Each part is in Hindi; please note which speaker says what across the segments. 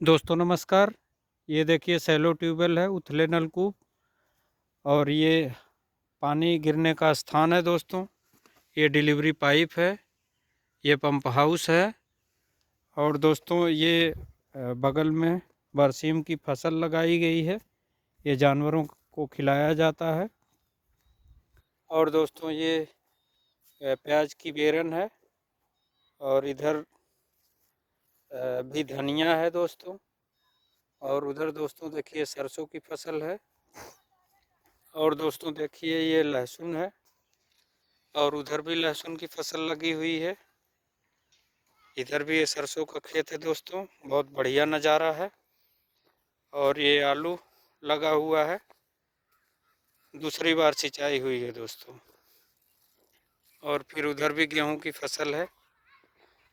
Speaker 1: दोस्तों नमस्कार। ये देखिए सैलो ट्यूबवेल है, उथले नलकूप और ये पानी गिरने का स्थान है दोस्तों। ये डिलीवरी पाइप है, ये पंप हाउस है और दोस्तों ये बगल में बरसीम की फसल लगाई गई है। ये जानवरों को खिलाया जाता है। और दोस्तों ये प्याज की बेरन है और इधर भी धनिया है दोस्तों। और उधर दोस्तों देखिए सरसों की फसल है। और दोस्तों देखिए ये लहसुन है और उधर भी लहसुन की फसल लगी हुई है। इधर भी ये सरसों का खेत है दोस्तों, बहुत बढ़िया नज़ारा है। और ये आलू लगा हुआ है, दूसरी बार सिंचाई हुई है दोस्तों। और फिर उधर भी गेहूं की फसल है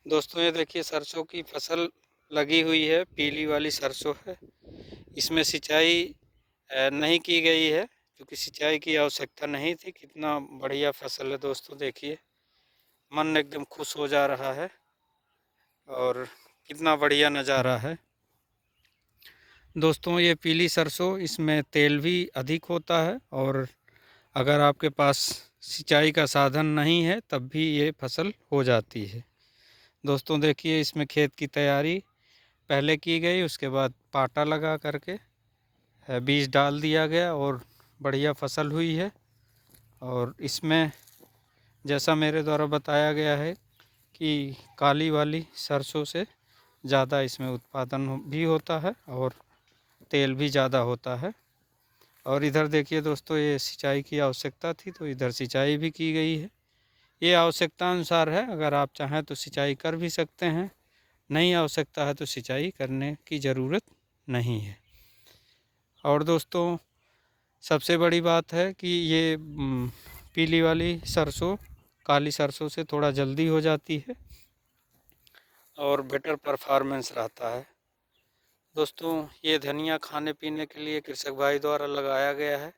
Speaker 1: दोस्तों। ये देखिए सरसों की फसल लगी हुई है, पीली वाली सरसों है। इसमें सिंचाई नहीं की गई है क्योंकि सिंचाई की आवश्यकता नहीं थी। कितना बढ़िया फसल है दोस्तों, देखिए मन एकदम खुश हो जा रहा है और कितना बढ़िया नज़ारा है दोस्तों। ये पीली सरसों, इसमें तेल भी अधिक होता है और अगर आपके पास सिंचाई का साधन नहीं है तब भी ये फसल हो जाती है दोस्तों। देखिए इसमें खेत की तैयारी पहले की गई, उसके बाद पाटा लगा करके बीज डाल दिया गया और बढ़िया फसल हुई है। और इसमें जैसा मेरे द्वारा बताया गया है कि काली वाली सरसों से ज़्यादा इसमें उत्पादन भी होता है और तेल भी ज़्यादा होता है। और इधर देखिए दोस्तों, ये सिंचाई की आवश्यकता थी तो इधर सिंचाई भी की गई है। ये आवश्यकता अनुसार है, अगर आप चाहें तो सिंचाई कर भी सकते हैं, नहीं आवश्यकता है तो सिंचाई करने की ज़रूरत नहीं है। और दोस्तों सबसे बड़ी बात है कि ये पीली वाली सरसों काली सरसों से थोड़ा जल्दी हो जाती है और बेटर परफॉर्मेंस रहता है दोस्तों। ये धनिया खाने पीने के लिए कृषक भाई द्वारा लगाया गया है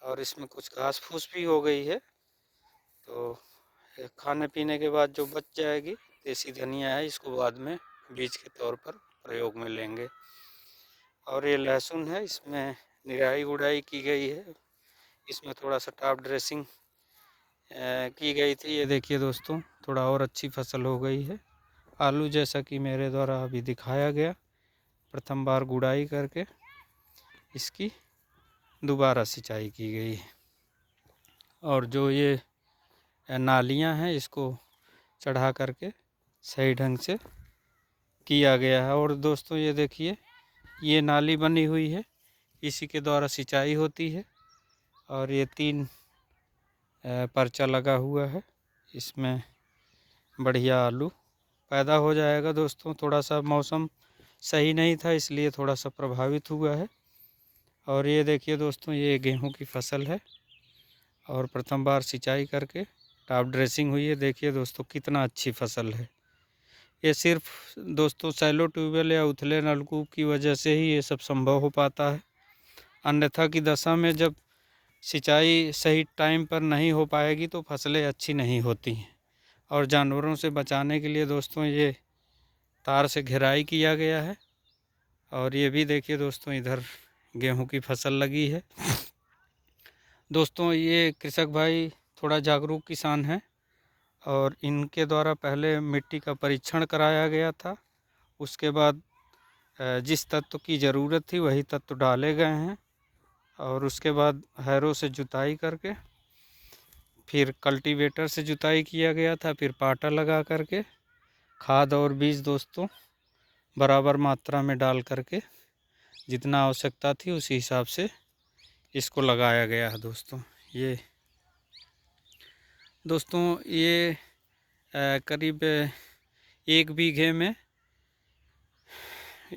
Speaker 1: और इसमें कुछ घास फूस भी हो गई है, तो खाने पीने के बाद जो बच जाएगी देसी धनिया है, इसको बाद में बीज के तौर पर प्रयोग में लेंगे। और ये लहसुन है, इसमें निराई गुड़ाई की गई है, इसमें थोड़ा सा टॉप ड्रेसिंग की गई थी। ये देखिए दोस्तों, थोड़ा और अच्छी फसल हो गई है। आलू जैसा कि मेरे द्वारा अभी दिखाया गया, प्रथम बार गुड़ाई करके इसकी दोबारा सिंचाई की गई है। और जो ये नालियां हैं इसको चढ़ा करके सही ढंग से किया गया है। और दोस्तों ये देखिए, ये नाली बनी हुई है, इसी के द्वारा सिंचाई होती है। और ये 3 पर्चा लगा हुआ है, इसमें बढ़िया आलू पैदा हो जाएगा दोस्तों। थोड़ा सा मौसम सही नहीं था इसलिए थोड़ा सा प्रभावित हुआ है। और ये देखिए दोस्तों, ये गेहूं की फसल है और प्रथम बार सिंचाई करके टॉप ड्रेसिंग हुई है। देखिए दोस्तों कितना अच्छी फसल है। ये सिर्फ दोस्तों सैलो ट्यूबवेल या उथले नलकूप की वजह से ही ये सब संभव हो पाता है। अन्यथा की दशा में जब सिंचाई सही टाइम पर नहीं हो पाएगी तो फसलें अच्छी नहीं होती हैं। और जानवरों से बचाने के लिए दोस्तों ये तार से घेराई किया गया है। और ये भी देखिए दोस्तों, इधर गेहूं की फसल लगी है दोस्तों। ये कृषक भाई थोड़ा जागरूक किसान हैं और इनके द्वारा पहले मिट्टी का परीक्षण कराया गया था। उसके बाद जिस तत्व की ज़रूरत थी वही तत्व डाले गए हैं और उसके बाद हैरों से जुताई करके फिर कल्टीवेटर से जुताई किया गया था, फिर पाटा लगा करके खाद और बीज दोस्तों बराबर मात्रा में डाल करके जितना आवश्यकता थी उसी हिसाब से इसको लगाया गया है दोस्तों। ये दोस्तों ये करीब 1 बीघे में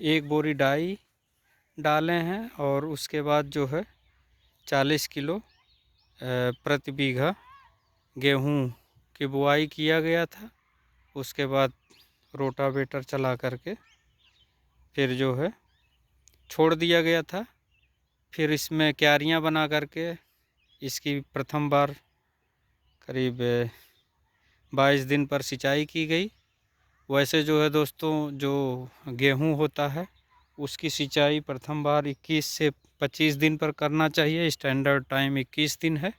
Speaker 1: 1 बोरी डाई डाले हैं और उसके बाद जो है 40 किलो प्रति बीघा गेहूं की बुआई किया गया था। उसके बाद रोटावेटर चला करके फिर जो है छोड़ दिया गया था। फिर इसमें क्यारियां बना करके इसकी प्रथम बार करीब 22 दिन पर सिंचाई की गई। वैसे जो है दोस्तों, जो गेहूं होता है उसकी सिंचाई प्रथम बार 21 से 25 दिन पर करना चाहिए। स्टैंडर्ड टाइम 21 दिन है।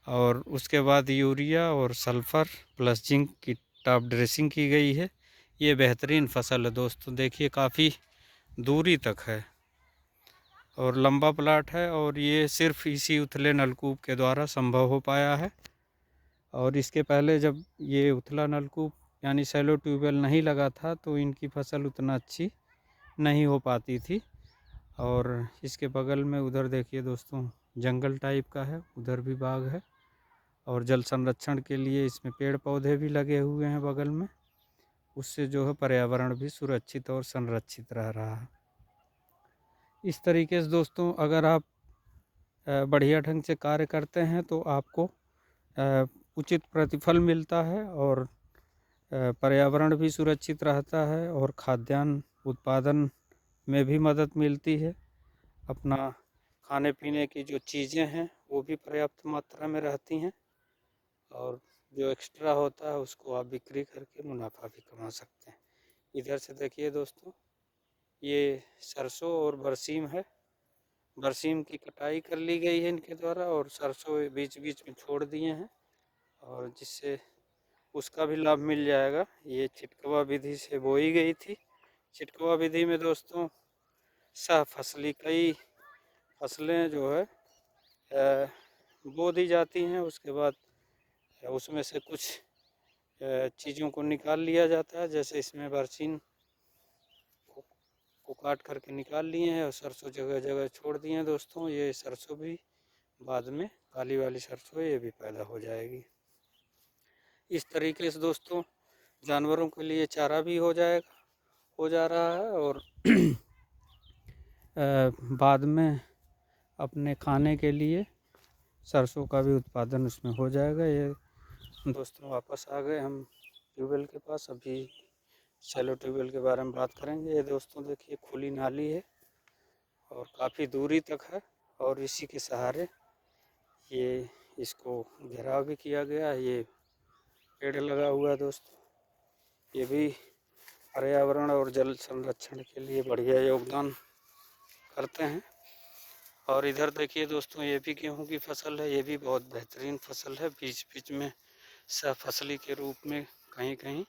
Speaker 1: और उसके बाद यूरिया और सल्फ़र प्लस जिंक की टॉप ड्रेसिंग की गई है। ये बेहतरीन फसल है दोस्तों, देखिए काफ़ी दूरी तक है और लंबा प्लाट है, और ये सिर्फ इसी उथले नलकूप के द्वारा संभव हो पाया है। और इसके पहले जब ये उथला नलकूप यानी सैलो ट्यूबवेल नहीं लगा था तो इनकी फसल उतना अच्छी नहीं हो पाती थी। और इसके बगल में उधर देखिए दोस्तों, जंगल टाइप का है, उधर भी बाग है। और जल संरक्षण के लिए इसमें पेड़ पौधे भी लगे हुए हैं बगल में, उससे जो है पर्यावरण भी सुरक्षित और संरक्षित रह रहा है। इस तरीके से दोस्तों अगर आप बढ़िया ढंग से कार्य करते हैं तो आपको उचित प्रतिफल मिलता है, और पर्यावरण भी सुरक्षित रहता है, और खाद्यान्न उत्पादन में भी मदद मिलती है। अपना खाने पीने की जो चीज़ें हैं वो भी पर्याप्त मात्रा में रहती हैं, और जो एक्स्ट्रा होता है उसको आप बिक्री करके मुनाफा भी कमा सकते हैं। इधर से देखिए दोस्तों, ये सरसों और बरसीम है। बरसीम की कटाई कर ली गई है इनके द्वारा, और सरसों बीच बीच में छोड़ दिए हैं, और जिससे उसका भी लाभ मिल जाएगा। ये छिटकवा विधि से बोई गई थी। छिटकवा विधि में दोस्तों सह फसली कई फसलें जो है बो दी जाती हैं। उसके बाद उसमें से कुछ चीज़ों को निकाल लिया जाता है, जैसे इसमें बरसीम को काट करके निकाल लिए हैं और सरसों जगह जगह छोड़ दिए हैं दोस्तों। ये सरसों भी बाद में काली वाली सरसों ये भी पैदा हो जाएगी। इस तरीके से दोस्तों जानवरों के लिए चारा भी हो जा रहा है, और बाद में अपने खाने के लिए सरसों का भी उत्पादन उसमें हो जाएगा। ये दोस्तों वापस आ गए हम ट्यूबवेल के पास। अभी शैलो ट्यूबवेल के बारे में बात करेंगे। ये दोस्तों देखिए खुली नाली है और काफ़ी दूरी तक है, और इसी के सहारे ये इसको घेराव भी किया गया है। ये पेड़ लगा हुआ है दोस्तों, ये भी पर्यावरण और जल संरक्षण के लिए बढ़िया योगदान करते हैं। और इधर देखिए दोस्तों, ये भी गेहूं की फसल है। ये भी बहुत बेहतरीन फसल है। बीच बीच में सह फसली के रूप में कहीं कहीं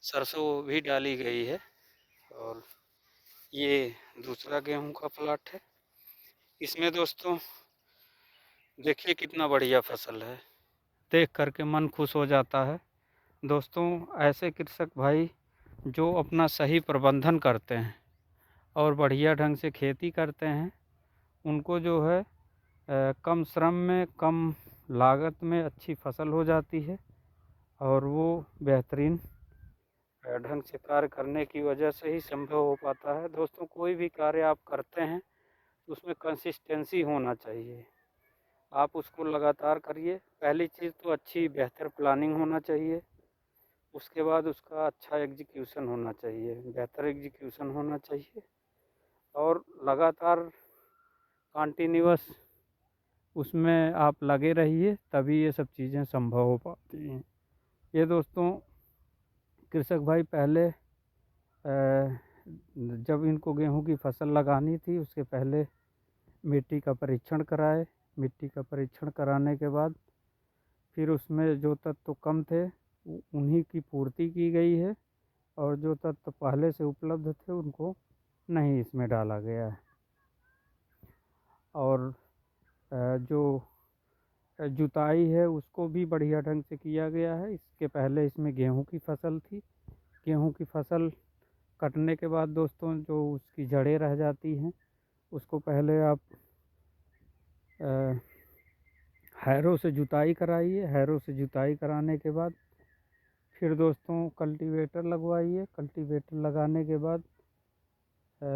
Speaker 1: सरसों भी डाली गई है। और ये दूसरा गेहूं का प्लाट है। इसमें दोस्तों देखिए कितना बढ़िया फसल है, देख करके मन खुश हो जाता है। दोस्तों ऐसे कृषक भाई जो अपना सही प्रबंधन करते हैं और बढ़िया ढंग से खेती करते हैं, उनको जो है कम श्रम में कम लागत में अच्छी फसल हो जाती है, और वो बेहतरीन ढंग से कार्य करने की वजह से ही संभव हो पाता है। दोस्तों कोई भी कार्य आप करते हैं उसमें कंसिस्टेंसी होना चाहिए। आप उसको लगातार करिए। पहली चीज़ तो अच्छी बेहतर प्लानिंग होना चाहिए, उसके बाद उसका अच्छा एग्जीक्यूशन होना चाहिए, बेहतर एग्जीक्यूशन होना चाहिए, और लगातार कंटिन्यूअस उसमें आप लगे रहिए, तभी ये सब चीज़ें संभव हो पाती हैं। ये दोस्तों कृषक भाई पहले जब इनको गेहूं की फसल लगानी थी उसके पहले मिट्टी का परीक्षण कराए। मिट्टी का परीक्षण कराने के बाद फिर उसमें जो तत्व कम थे उन्हीं की पूर्ति की गई है, और जो तत्व पहले से उपलब्ध थे उनको नहीं इसमें डाला गया है। और जो जुताई है उसको भी बढ़िया ढंग से किया गया है। इसके पहले इसमें गेहूं की फसल थी। गेहूं की फसल कटने के बाद दोस्तों जो उसकी जड़ें रह जाती हैं उसको पहले आप हैरो से जुताई कराइए। हैरो से जुताई कराने के बाद फिर दोस्तों कल्टीवेटर लगवाइए। कल्टीवेटर लगाने के बाद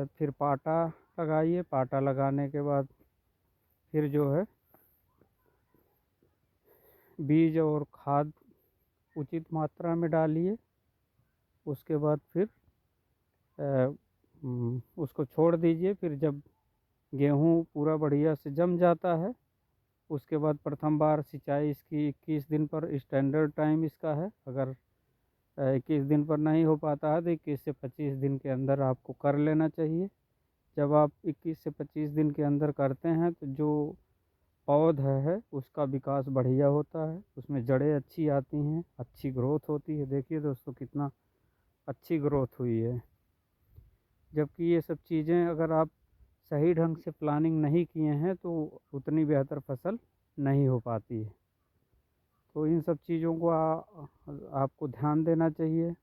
Speaker 1: फिर पाटा लगाइए। पाटा लगाने के बाद फिर जो है बीज और खाद उचित मात्रा में डालिए। उसके बाद फिर उसको छोड़ दीजिए। फिर जब गेहूँ पूरा बढ़िया से जम जाता है उसके बाद प्रथम बार सिंचाई इसकी 21 दिन पर स्टैंडर्ड टाइम इसका है। अगर 21 दिन पर नहीं हो पाता है तो 21 से 25 दिन के अंदर आपको कर लेना चाहिए। जब आप 21 से 25 दिन के अंदर करते हैं तो जो पौधा है उसका विकास बढ़िया होता है, उसमें जड़ें अच्छी आती हैं, अच्छी ग्रोथ होती है। देखिए दोस्तों कितना अच्छी ग्रोथ हुई है। जबकि ये सब चीज़ें अगर आप सही ढंग से प्लानिंग नहीं किए हैं तो उतनी बेहतर फसल नहीं हो पाती है। तो इन सब चीज़ों को आपको ध्यान देना चाहिए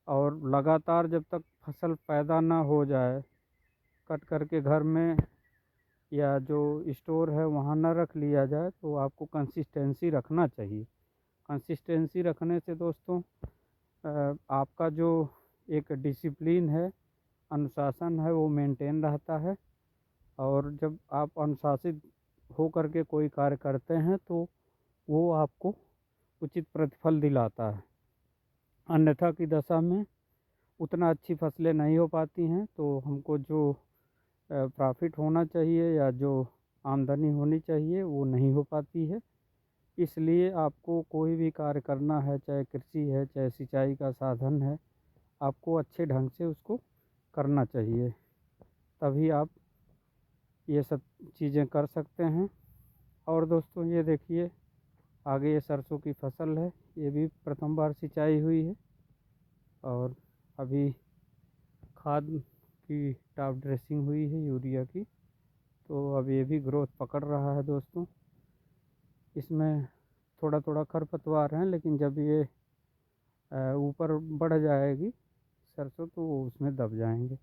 Speaker 1: और लगातार जब तक फसल पैदा ना हो जाए कट करके घर में या जो स्टोर है वहाँ ना रख लिया जाए तो आपको कंसिस्टेंसी रखना चाहिए। कंसिस्टेंसी रखने से दोस्तों आपका जो एक डिसिप्लिन है, अनुशासन है, वो मेंटेन रहता है। और जब आप अनुशासित हो करके कोई कार्य करते हैं तो वो आपको उचित प्रतिफल दिलाता है। अन्यथा की दशा में उतना अच्छी फसलें नहीं हो पाती हैं, तो हमको जो प्रॉफिट होना चाहिए या जो आमदनी होनी चाहिए वो नहीं हो पाती है। इसलिए आपको कोई भी कार्य करना है, चाहे कृषि है, चाहे सिंचाई का साधन है, आपको अच्छे ढंग से उसको करना चाहिए, तभी आप ये सब चीज़ें कर सकते हैं। और दोस्तों ये देखिए आगे ये सरसों की फसल है, ये भी प्रथम बार सिंचाई हुई है और अभी खाद की टॉप ड्रेसिंग हुई है यूरिया की, तो अब ये भी ग्रोथ पकड़ रहा है दोस्तों। इसमें थोड़ा थोड़ा खरपतवार हैं, लेकिन जब ये ऊपर बढ़ जाएगी सरसों तो वो उसमें दब जाएंगे।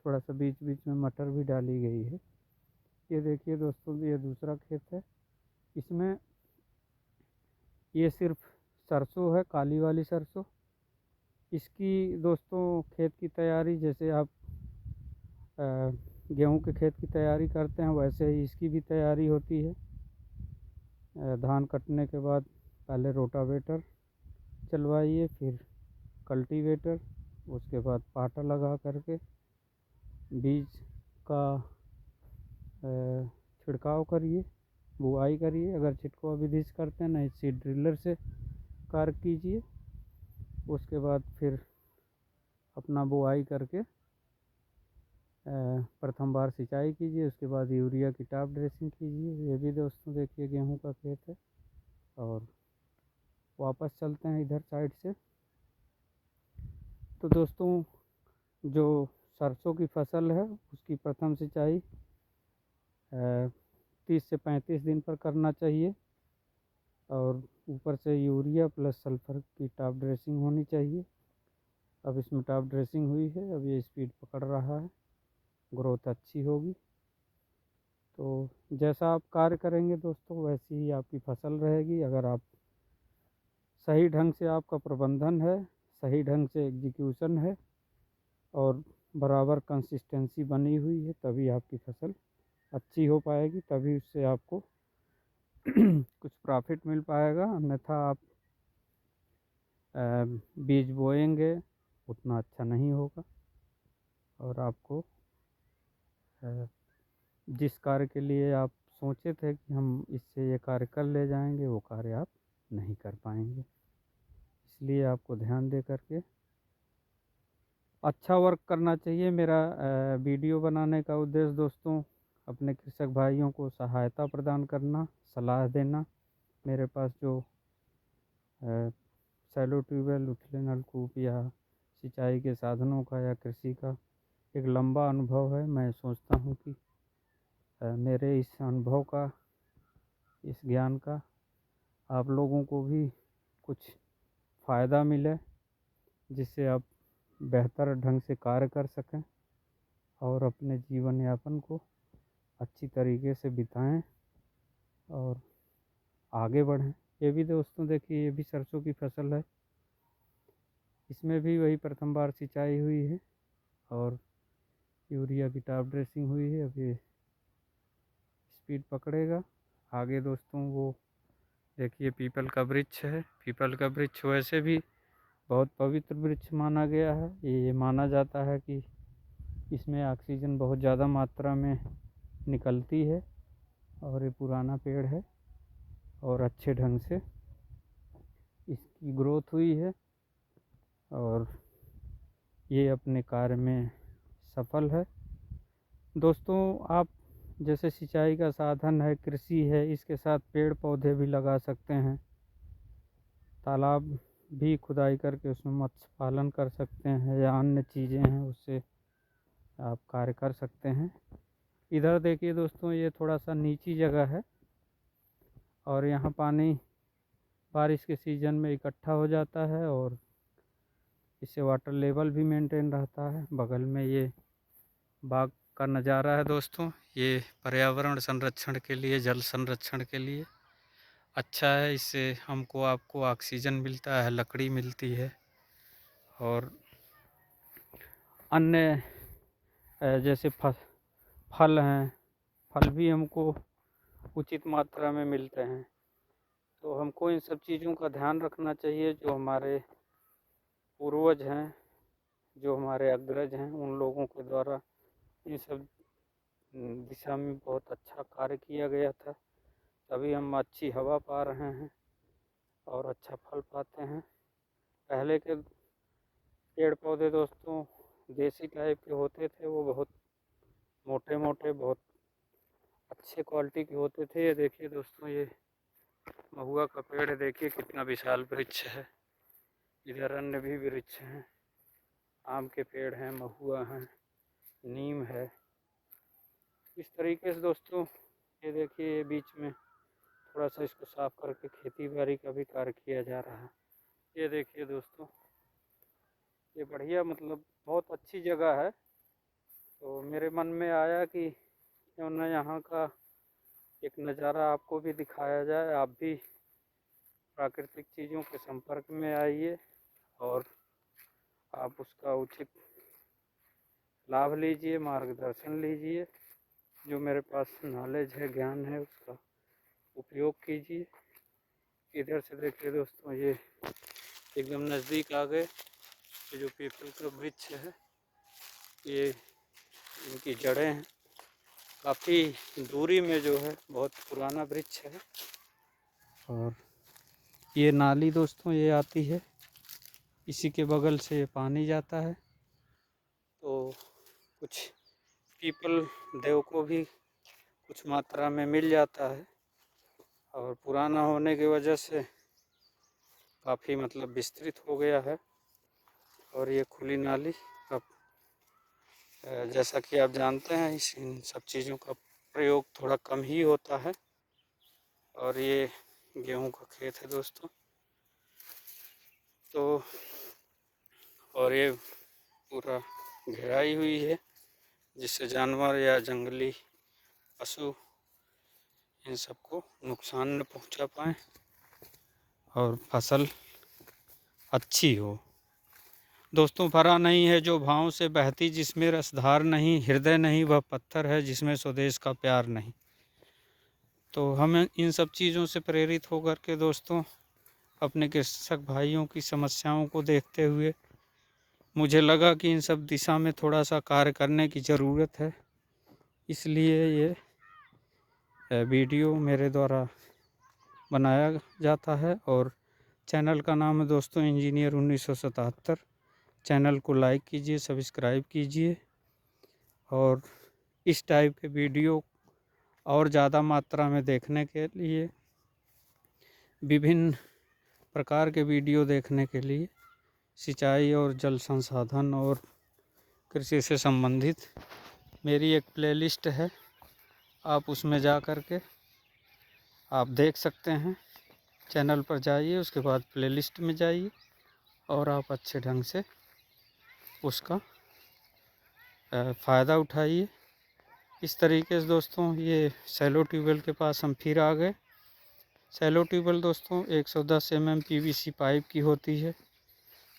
Speaker 1: थोड़ा सा बीच बीच में मटर भी डाली गई है। ये देखिए दोस्तों ये दूसरा खेत है, इसमें ये सिर्फ सरसों है, काली वाली सरसों। इसकी दोस्तों खेत की तैयारी जैसे आप गेहूं के खेत की तैयारी करते हैं वैसे ही इसकी भी तैयारी होती है। धान कटने के बाद पहले रोटावेटर चलवाइए, फिर कल्टीवेटर, उसके बाद पाटा लगा करके बीज का छिड़काव करिए, बुआई करिए। अगर छिटकाव विधि से करते हैं नहीं सीड ड्रिलर से कार्य कीजिए। उसके बाद फिर अपना बुआई करके प्रथम बार सिंचाई कीजिए, उसके बाद यूरिया की टॉप ड्रेसिंग कीजिए। ये भी दोस्तों देखिए गेहूं का खेत है। और वापस चलते हैं इधर साइड से। तो दोस्तों जो सरसों की फसल है उसकी प्रथम सिंचाई 30 से 35 दिन पर करना चाहिए और ऊपर से यूरिया प्लस सल्फर की टॉप ड्रेसिंग होनी चाहिए। अब इसमें टॉप ड्रेसिंग हुई है, अब ये स्पीड पकड़ रहा है, ग्रोथ अच्छी होगी। तो जैसा आप कार्य करेंगे दोस्तों वैसी ही आपकी फसल रहेगी। अगर आप सही ढंग से आपका प्रबंधन है, सही ढंग से एग्जीक्यूशन है और बराबर कंसिस्टेंसी बनी हुई है, तभी आपकी फसल अच्छी हो पाएगी, तभी उससे आपको कुछ प्रॉफिट मिल पाएगा। अन्यथा आप बीज बोएंगे उतना अच्छा नहीं होगा और आपको जिस कार्य के लिए आप सोचे थे कि हम इससे ये कार्य कर ले जाएंगे वो कार्य आप नहीं कर पाएंगे। इसलिए आपको ध्यान दे करके अच्छा वर्क करना चाहिए। मेरा वीडियो बनाने का उद्देश्य दोस्तों अपने कृषक भाइयों को सहायता प्रदान करना, सलाह देना। मेरे पास जो सैलो ट्यूबवेल, उथले नलकूप या सिंचाई के साधनों का या कृषि का एक लंबा अनुभव है। मैं सोचता हूँ कि मेरे इस अनुभव का, इस ज्ञान का आप लोगों को भी कुछ फ़ायदा मिले, जिससे आप बेहतर ढंग से कार्य कर सकें और अपने जीवन यापन को अच्छी तरीके से बिताएं और आगे बढ़ें। ये भी दोस्तों देखिए ये भी सरसों की फसल है, इसमें भी वही प्रथम बार सिंचाई हुई है और यूरिया की टॉप ड्रेसिंग हुई है। अब ये स्पीड पकड़ेगा आगे दोस्तों। वो देखिए पीपल का वृक्ष है। पीपल का वृक्ष वैसे भी बहुत पवित्र वृक्ष माना गया है। ये माना जाता है कि इसमें ऑक्सीजन बहुत ज़्यादा मात्रा में निकलती है और ये पुराना पेड़ है और अच्छे ढंग से इसकी ग्रोथ हुई है। और ये अपने कार्य में सफल है। दोस्तों, आप जैसे सिंचाई का साधन है, कृषि है, इसके साथ पेड़ पौधे भी लगा सकते हैं। तालाब भी खुदाई करके उसमें मत्स्य पालन कर सकते हैं, या अन्य चीज़ें हैं उससे आप कार्य कर सकते हैं। इधर देखिए दोस्तों, ये थोड़ा सा नीची जगह है और यहाँ पानी बारिश के सीज़न में इकट्ठा हो जाता है और इससे वाटर लेवल भी मेंटेन रहता है। बगल में ये बाग का नज़ारा है दोस्तों। ये पर्यावरण संरक्षण के लिए, जल संरक्षण के लिए अच्छा है। इससे हमको आपको ऑक्सीजन मिलता है, लकड़ी मिलती है और अन्य जैसे फल हैं, फल भी हमको उचित मात्रा में मिलते हैं। तो हमको इन सब चीज़ों का ध्यान रखना चाहिए। जो हमारे पूर्वज हैं, जो हमारे अग्रज हैं, उन लोगों के द्वारा इन सब दिशा में बहुत अच्छा कार्य किया गया था, तभी हम अच्छी हवा पा रहे हैं और अच्छा फल पाते हैं। पहले के पेड़ पौधे दोस्तों देसी टाइप के होते थे, वो बहुत मोटे मोटे, बहुत अच्छे क्वालिटी के होते थे। ये देखिए दोस्तों, ये महुआ का पेड़ है, देखिए कितना विशाल वृक्ष है। इधर अन्य भी वृक्ष हैं, आम के पेड़ हैं, महुआ हैं, नीम है। इस तरीके से दोस्तों ये देखिए, ये बीच में थोड़ा सा इसको साफ करके खेती बाड़ी का भी कार्य किया जा रहा है। ये देखिए दोस्तों, ये बढ़िया, मतलब बहुत अच्छी जगह है। तो मेरे मन में आया कि क्यों ना यहाँ का एक नज़ारा आपको भी दिखाया जाए। आप भी प्राकृतिक चीज़ों के संपर्क में आइए और आप उसका उचित लाभ लीजिए, मार्गदर्शन लीजिए। जो मेरे पास नॉलेज है, ज्ञान है, उसका उपयोग कीजिए। इधर से देखिए दोस्तों, ये एकदम नज़दीक आ गए। ये जो पीपल का वृक्ष है, ये इनकी जड़ें हैं, काफ़ी दूरी में जो है, बहुत पुराना वृक्ष है। और ये नाली दोस्तों ये आती है, इसी के बगल से पानी जाता है। तो कुछ पीपल देव को भी कुछ मात्रा में मिल जाता है और पुराना होने की वजह से काफ़ी मतलब विस्तृत हो गया है। और ये खुली नाली अब जैसा कि आप जानते हैं, इन सब चीज़ों का प्रयोग थोड़ा कम ही होता है। और ये गेहूं का खेत है दोस्तों। तो और ये पूरा घेराई हुई है, जिससे जानवर या जंगली पशु इन सबको नुकसान न पहुंचा पाए और फसल अच्छी हो। दोस्तों, भरा नहीं है जो भाव से बहती, जिसमें रसधार नहीं, हृदय नहीं वह पत्थर है, जिसमें स्वदेश का प्यार नहीं। तो हमें इन सब चीज़ों से प्रेरित होकर के दोस्तों, अपने कृषक भाइयों की समस्याओं को देखते हुए मुझे लगा कि इन सब दिशा में थोड़ा सा कार्य करने की ज़रूरत है। इसलिए ये वीडियो मेरे द्वारा बनाया जाता है। और चैनल का नाम है दोस्तों इंजीनियर 1977। चैनल को लाइक कीजिए, सब्सक्राइब कीजिए और इस टाइप के वीडियो और ज़्यादा मात्रा में देखने के लिए, विभिन्न प्रकार के वीडियो देखने के लिए, सिंचाई और जल संसाधन और कृषि से संबंधित मेरी एक प्लेलिस्ट है, आप उसमें जा कर के आप देख सकते हैं। चैनल पर जाइए, उसके बाद प्लेलिस्ट में जाइए और आप अच्छे ढंग से उसका फ़ायदा उठाइए। इस तरीके से दोस्तों, ये सैलो ट्यूबवेल के पास हम फिर आ गए। सैलो ट्यूबवेल दोस्तों 110 mm PVC पाइप की होती है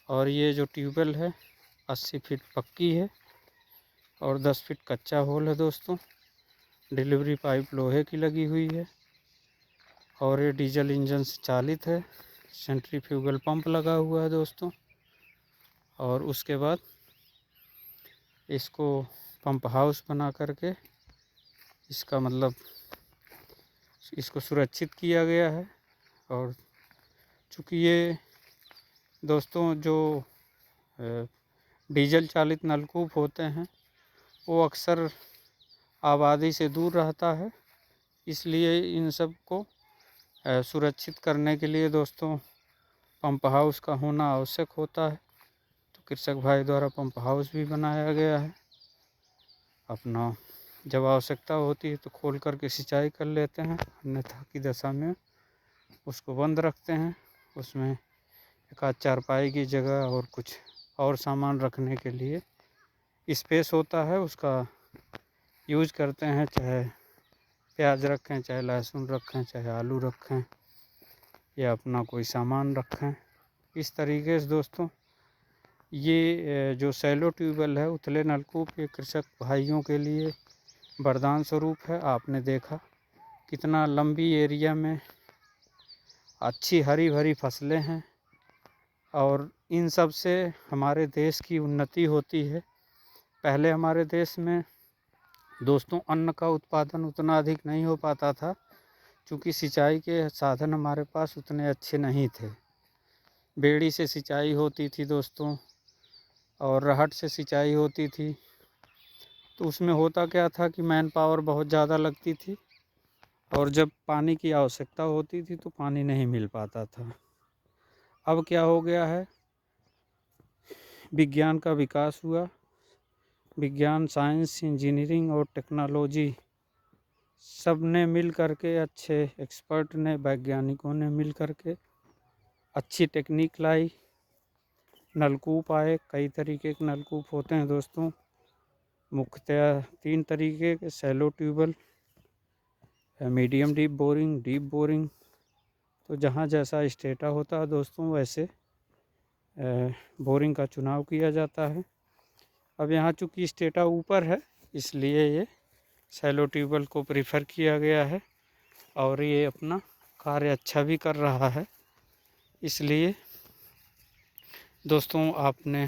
Speaker 1: और ये जो ट्यूबवेल है 80 फीट पक्की है और 10 फीट कच्चा होल है दोस्तों। डिलीवरी पाइप लोहे की लगी हुई है और ये डीजल इंजन से चालित है। सेंट्रीफ्यूगल पंप लगा हुआ है दोस्तों। और उसके बाद इसको पंप हाउस बना करके इसका मतलब इसको सुरक्षित किया गया है। और चूँकि ये दोस्तों जो डीजल चालित नलकूप होते हैं वो अक्सर आबादी से दूर रहता है, इसलिए इन सब को सुरक्षित करने के लिए दोस्तों पंप हाउस का होना आवश्यक होता है। तो कृषक भाई द्वारा पंप हाउस भी बनाया गया है। अपना जब आवश्यकता होती है तो खोल करके सिंचाई कर लेते हैं, अन्यथा की दशा में उसको बंद रखते हैं। उसमें एक आध चारपाई की जगह और कुछ और सामान रखने के लिए स्पेस होता है, उसका यूज करते हैं। चाहे प्याज रखें, चाहे लहसुन रखें, चाहे आलू रखें या अपना कोई सामान रखें। इस तरीके से दोस्तों ये जो सैलो ट्यूबवेल है, उथले नलकूप, ये कृषक भाइयों के लिए वरदान स्वरूप है। आपने देखा कितना लंबी एरिया में अच्छी हरी भरी फसलें हैं और इन सब से हमारे देश की उन्नति होती है। पहले हमारे देश में दोस्तों अन्न का उत्पादन उतना अधिक नहीं हो पाता था, क्योंकि सिंचाई के साधन हमारे पास उतने अच्छे नहीं थे। बेड़ी से सिंचाई होती थी दोस्तों और रहट से सिंचाई होती थी। तो उसमें होता क्या था कि मैन पावर बहुत ज़्यादा लगती थी और जब पानी की आवश्यकता होती थी तो पानी नहीं मिल पाता था। अब क्या हो गया है, विज्ञान का विकास हुआ। विज्ञान, साइंस, इंजीनियरिंग और टेक्नोलॉजी सब ने मिल करके, अच्छे एक्सपर्ट ने, वैज्ञानिकों ने मिल करके अच्छी टेक्निक लाई। नलकूप आए, कई तरीके के नलकूप होते हैं दोस्तों। मुख्यतः 3 तरीके के, shallow tube well, medium deep boring, deep boring. तो जहाँ जैसा स्टेटा होता है दोस्तों वैसे बोरिंग का चुनाव किया जाता है। अब यहाँ चूँकि स्टेटा ऊपर है इसलिए ये सैलो ट्यूबवेल को प्रीफर किया गया है और ये अपना कार्य अच्छा भी कर रहा है। इसलिए दोस्तों आपने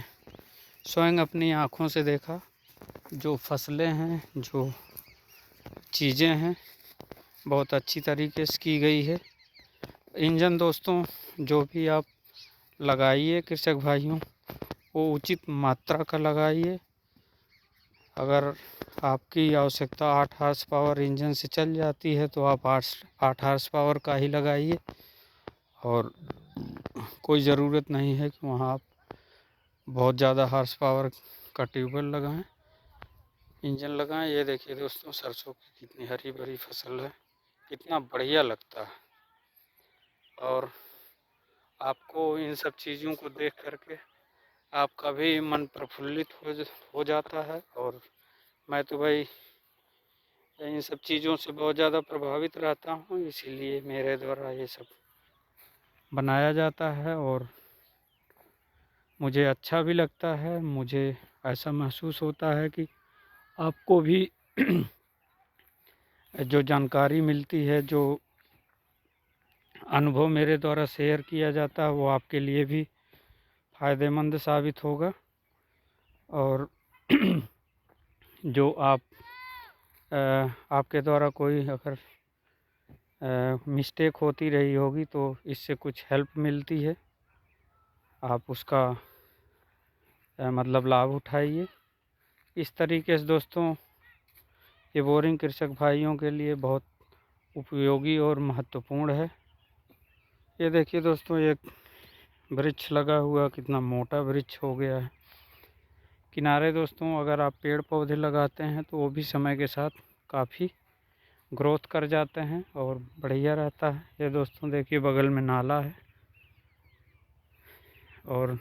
Speaker 1: स्वयं अपनी आँखों से देखा, जो फसलें हैं, जो चीज़ें हैं, बहुत अच्छी तरीके से की गई है। इंजन दोस्तों जो भी आप लगाइए कृषक भाइयों, वो उचित मात्रा का लगाइए। अगर आपकी आवश्यकता 8 हार्स पावर इंजन से चल जाती है तो आप 8 हार्स पावर का ही लगाइए और कोई ज़रूरत नहीं है कि वहाँ आप बहुत ज़्यादा हार्स पावर का ट्यूबवेल लगाएं, इंजन लगाएं। ये देखिए दोस्तों सरसों की कितनी हरी भरी फसल है, कितना बढ़िया लगता है और आपको इन सब चीज़ों को देख करके आपका भी मन प्रफुल्लित हो जाता है। और मैं तो भाई इन सब चीज़ों से बहुत ज़्यादा प्रभावित रहता हूँ, इसीलिए मेरे द्वारा ये सब बनाया जाता है और मुझे अच्छा भी लगता है। मुझे ऐसा महसूस होता है कि आपको भी जो जानकारी मिलती है, जो अनुभव मेरे द्वारा शेयर किया जाता है, वो आपके लिए भी फ़ायदेमंद साबित होगा। और जो आपके द्वारा कोई अगर मिस्टेक होती रही होगी तो इससे कुछ हेल्प मिलती है, आप उसका मतलब लाभ उठाइए। इस तरीके से दोस्तों ये बोरिंग कृषक भाइयों के लिए बहुत उपयोगी और महत्वपूर्ण है। ये देखिए दोस्तों एक वृक्ष लगा हुआ, कितना मोटा वृक्ष हो गया है। किनारे दोस्तों अगर आप पेड़ पौधे लगाते हैं तो वो भी समय के साथ काफ़ी ग्रोथ कर जाते हैं और बढ़िया रहता है। ये दोस्तों देखिए बगल में नाला है और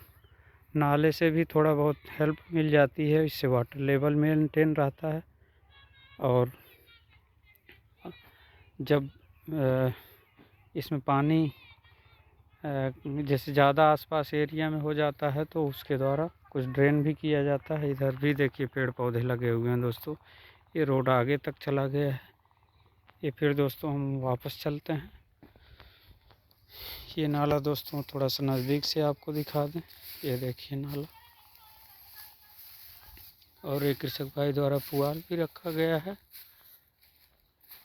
Speaker 1: नाले से भी थोड़ा बहुत हेल्प मिल जाती है, इससे वाटर लेवल मेंटेन रहता है। और जब इसमें पानी जैसे ज़्यादा आसपास एरिया में हो जाता है तो उसके द्वारा कुछ ड्रेन भी किया जाता है। इधर भी देखिए पेड़ पौधे लगे हुए हैं दोस्तों। ये रोड आगे तक चला गया है। ये फिर दोस्तों हम वापस चलते हैं। ये नाला दोस्तों थोड़ा सा नज़दीक से आपको दिखा दें। ये देखिए नाला, और एक कृषक भाई द्वारा पुआल भी रखा गया है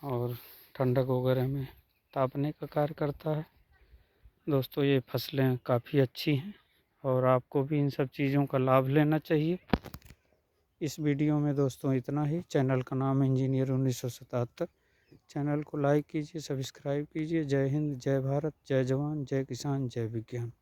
Speaker 1: और ठंडक वगैरह में तापने का कार्य करता है। दोस्तों ये फसलें काफ़ी अच्छी हैं और आपको भी इन सब चीज़ों का लाभ लेना चाहिए। इस वीडियो में दोस्तों इतना ही। चैनल का नाम है इंजीनियर 1977। चैनल को लाइक कीजिए, सब्सक्राइब कीजिए। जय हिंद, जय भारत, जय जवान, जय किसान, जय विज्ञान।